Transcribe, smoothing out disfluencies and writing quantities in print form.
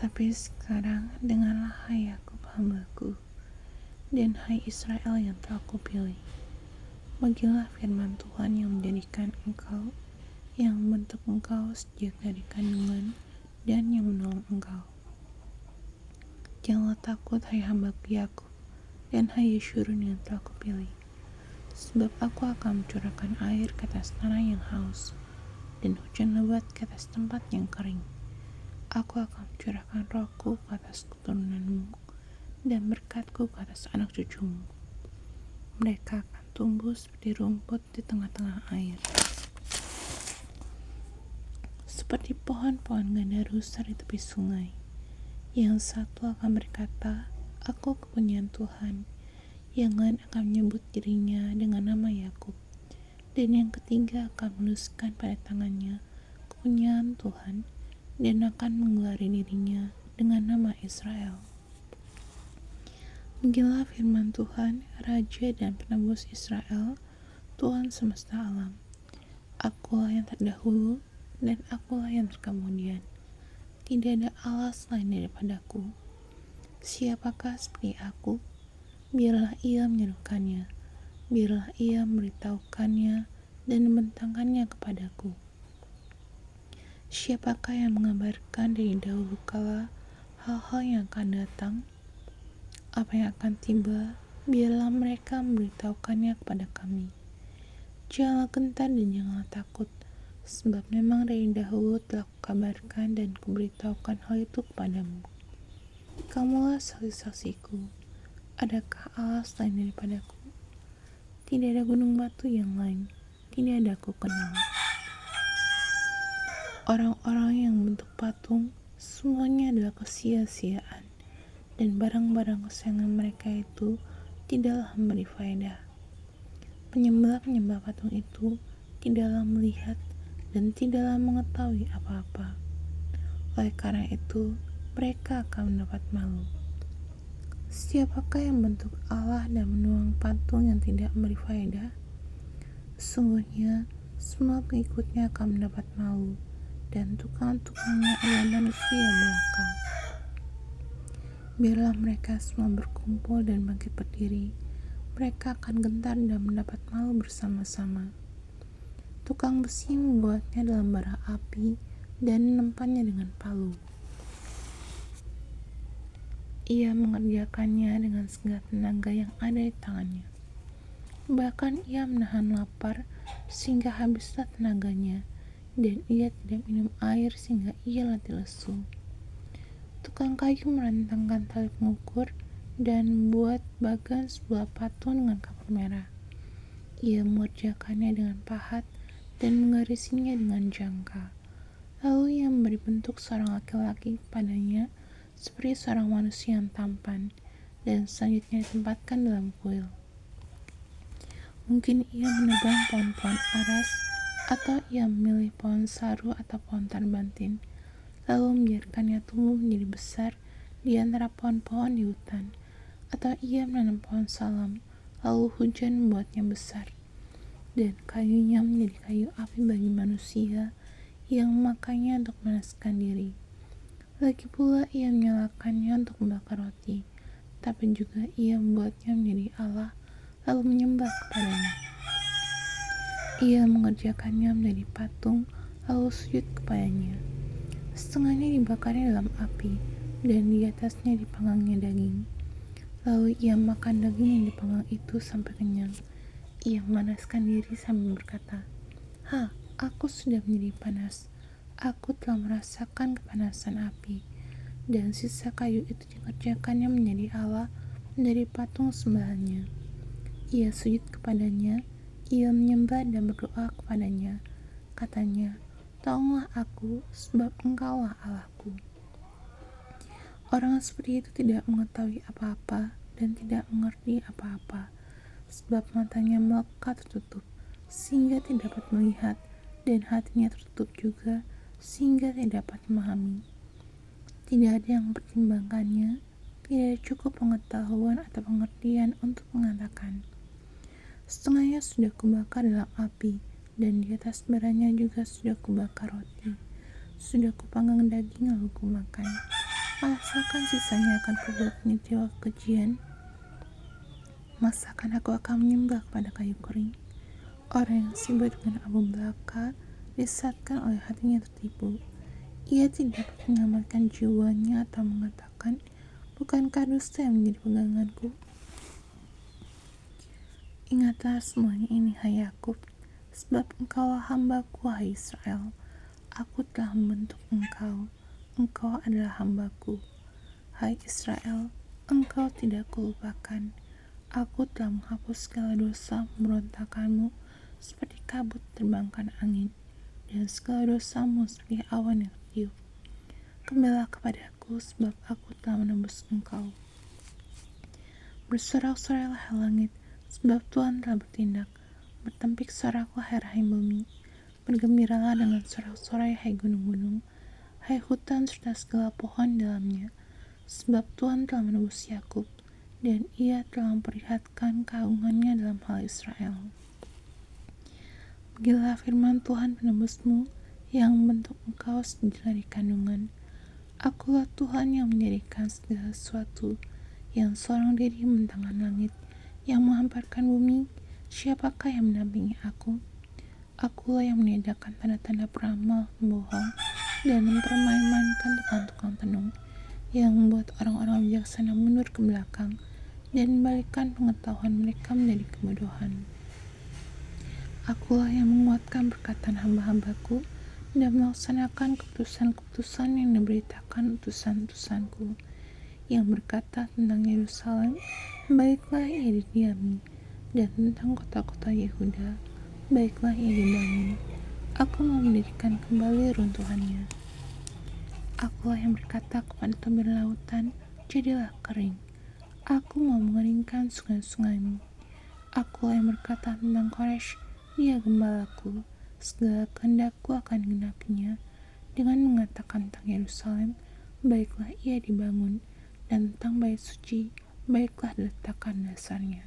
Tapi sekarang dengarlah hai Yakub hamba-Ku, dan hai Israel yang telah Kupilih. Bagilah firman Tuhan yang menjadikan engkau, yang membentuk engkau sejak dari kandungan, dan yang menolong engkau. Janganlah takut hai hamba-Ku Yakub, dan hai Yeshurun yang telah Kupilih. Sebab Aku akan mencurahkan air ke atas tanah yang haus, dan hujan lebat ke atas tempat yang kering. Aku akan mencurahkan rohku ke atas keturunanmu, dan berkat-Ku ke atas anak cucumu. Mereka akan tumbuh seperti rumput di tengah-tengah air, seperti pohon-pohon gandarus di tepi sungai. Yang satu akan berkata, Aku kepunyaan Tuhan. Yang lain akan menyebut dirinya dengan nama Yakub, dan yang ketiga akan menusukkan pada tangannya kepunyaan Tuhan, dan akan menggelari dirinya dengan nama Israel. Beginilah firman Tuhan, Raja dan Penebus Israel, Tuhan semesta alam. Akulah yang terdahulu, dan Akulah yang terkemudian. Tidak ada Allah selain daripadaku. Siapakah seperti Aku? Biarlah ia menyerukannya, biarlah ia memberitahukannya dan membentangkannya kepadaku. Siapakah yang mengabarkan dari dahulu kala hal-hal yang akan datang? Apa yang akan tiba, biarlah mereka memberitahukannya kepada kami. Janganlah gentar dan janganlah takut, sebab memang dari dahulu telah kukabarkan dan kuberitahukan hal itu kepadamu. Kamulah saksi-saksiku. Adakah Allah selain daripadaku? Tidak ada gunung batu yang lain, tidak ada aku kenal. Orang-orang yang membentuk patung, semuanya adalah kesia-siaan, dan barang-barang kesayangan mereka itu tidaklah memberi faedah. Penyembah-penyembah patung itu tidaklah melihat dan tidaklah mengetahui apa-apa. Oleh karena itu, mereka akan mendapat malu. Siapakah yang membentuk Allah dan menuang patung yang tidak memberi faedah? Sesungguhnya, semua pengikutnya akan mendapat malu, dan tukang-tukangnya adalah manusia belaka. Biarlah mereka semua berkumpul dan bangkit berdiri, mereka akan gentar dan mendapat malu bersama-sama. Tukang besi membuatnya dalam bara api dan menempannya dengan palu. Ia mengerjakannya dengan segala tenaga yang ada di tangannya. Bahkan ia menahan lapar sehingga habislah tenaganya, dan ia tidak minum air sehingga ia letih lesu. Tukang kayu merentangkan tali pengukur dan membuat bagan sebuah patung dengan kapur merah. Ia mengerjakannya dengan pahat dan menggarisinya dengan jangka. Lalu ia memberi bentuk seorang laki-laki kepadanya seperti seorang manusia yang tampan, dan selanjutnya ditempatkan dalam kuil. Mungkin ia menebang pohon-pohon aras, atau ia memilih pohon saru atau pohon tarbantin, lalu membiarkannya tumbuh menjadi besar di antara pohon-pohon di hutan, atau ia menanam pohon salam, lalu hujan membuatnya besar, dan kayunya menjadi kayu api bagi manusia yang memakainya untuk memanaskan diri. Lagi pula ia menyalakannya untuk membakar roti, tapi juga ia membuatnya menjadi Allah, lalu menyembah kepadanya. Ia mengerjakannya menjadi patung, lalu sujud kepadanya. Setengahnya dibakarnya dalam api, dan di atasnya dipanggangnya daging. Lalu ia makan daging yang dipanggang itu sampai kenyang. Ia memanaskan diri sambil berkata, Aku sudah menjadi panas. Aku telah merasakan kepanasan api, dan sisa kayu itu dikerjakannya menjadi Allah, menjadi patung sembahannya. Ia sujud kepadanya, ia menyembah dan berdoa kepadanya. Katanya, Tolonglah aku, sebab Engkaulah Allahku. Orang seperti itu tidak mengetahui apa-apa dan tidak mengerti apa-apa, sebab matanya melekat tertutup, sehingga tidak dapat melihat, dan hatinya tertutup juga, sehingga tidak dapat memahami. Tidak ada yang mempertimbangkannya, tidak ada cukup pengetahuan atau pengertian untuk mengatakan. Setengahnya sudah kubakar dalam api, dan di atas baranya juga sudah kubakar roti. Sudah kupanggang daging lalu kumakan. Masakan sisanya akan kubuat menjadi kejian? Masakan aku akan menyembah kepada kayu kering? Orang yang sibuk dengan abu belaka disesatkan oleh hatinya tertipu. Ia tidak dapat menyelamatkan jiwanya atau mengatakan, bukankah dusta yang menjadi peganganku? Ingatlah semuanya ini, hai Yakub, sebab engkaulah hambaku, hai Israel. Aku telah membentuk engkau adalah hambaku. Hai Israel, engkau tidak kulupakan. Aku telah menghapus segala dosa pemberontakanmu seperti kabut terbangkan angin, dan segala dosamu seperti awan yang tertiup. Kembalilah kepadaku, sebab aku telah menembus engkau. Bersorak-sorai langit, sebab Tuhan telah bertindak. Bertempik soraklah hai rahim bumi. Bergembiralah dengan sorak-sorai hai gunung-gunung, hai hutan serta segala pohon dalamnya. Sebab Tuhan telah menebus Yakub, dan ia telah memperlihatkan keagungannya dalam hal Israel. Beginilah firman Tuhan penebusmu, yang membentuk engkau sejak dari kandungan. Akulah Tuhan yang menjadikan segala sesuatu, yang seorang diri membentangkan langit, yang menghamparkan bumi. Siapakah yang mendampingi aku? Akulah yang meniadakan tanda-tanda peramal pembohong dan mempermain-mainkan tukang-tukang tenung, yang membuat orang-orang bijaksana mundur ke belakang dan membalikkan pengetahuan mereka menjadi kebodohan. Akulah yang menguatkan perkataan hamba-hambaku dan melaksanakan keputusan-keputusan yang diberitakan utusan-utusanku, yang berkata tentang Yerusalem, baiklah ia didiami, dan tentang kota-kota Yehuda, baiklah ia dibangun. Aku mau mendirikan kembali runtuhannya. Akulah yang berkata kepada tabir lautan, jadilah kering. Aku mau mengeringkan sungai-sungaimu. Akulah yang berkata tentang Koresh, dia gembalaku. Segala kehendakku akan digenapinya, dengan mengatakan tentang Yerusalem, baiklah ia dibangun, dan tentang bait suci, baiklah diletakkan dasarnya.